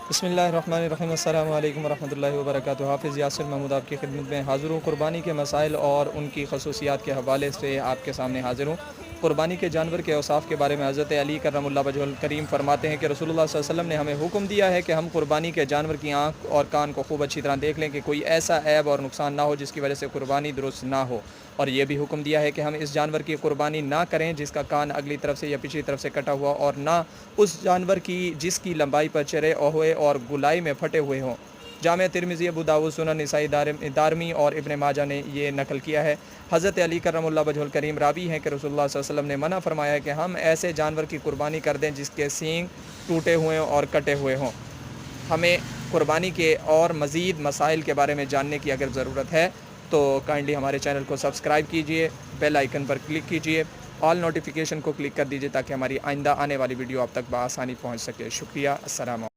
بسم اللہ الرحمن الرحیم، السلام علیکم ورحمۃ اللہ وبرکاتہ۔ حافظ یاسر محمود آپ کی خدمت میں حاضر ہوں۔ قربانی کے مسائل اور ان کی خصوصیات کے حوالے سے آپ کے سامنے حاضر ہوں۔ قربانی کے جانور کے اوصاف کے بارے میں حضرت علی کرم اللہ وجہ الکریم فرماتے ہیں کہ رسول اللہ صلی اللہ علیہ وسلم نے ہمیں حکم دیا ہے کہ ہم قربانی کے جانور کی آنکھ اور کان کو خوب اچھی طرح دیکھ لیں کہ کوئی ایسا عیب اور نقصان نہ ہو جس کی وجہ سے قربانی درست نہ ہو، اور یہ بھی حکم دیا ہے کہ ہم اس جانور کی قربانی نہ کریں جس کا کان اگلی طرف سے یا پچھلی طرف سے کٹا ہوا، اور نہ اس جانور کی جس کی لمبائی پر چرے ہوئے اور گلائی میں پھٹے ہوئے ہوں۔ جامع ترمذی، ابو داؤد، سنن نسائی، دارمی اور ابن ماجہ نے یہ نقل کیا ہے۔ حضرت علی کرم اللہ وجہ الکریم راوی ہیں کہ رسول اللہ صلی اللہ علیہ وسلم نے منع فرمایا ہے کہ ہم ایسے جانور کی قربانی کر دیں جس کے سینگ ٹوٹے ہوئے اور کٹے ہوئے ہوں۔ ہمیں قربانی کے اور مزید مسائل کے بارے میں جاننے کی اگر ضرورت ہے تو کائنڈلی ہمارے چینل کو سبسکرائب کیجئے، بیل آئیکن پر کلک کیجئے، آل نوٹیفیکیشن کو کلک کر دیجئے تاکہ ہماری آئندہ آنے والی ویڈیو آپ تک بآسانی پہنچ سکے۔ شکریہ، السلام علیکم۔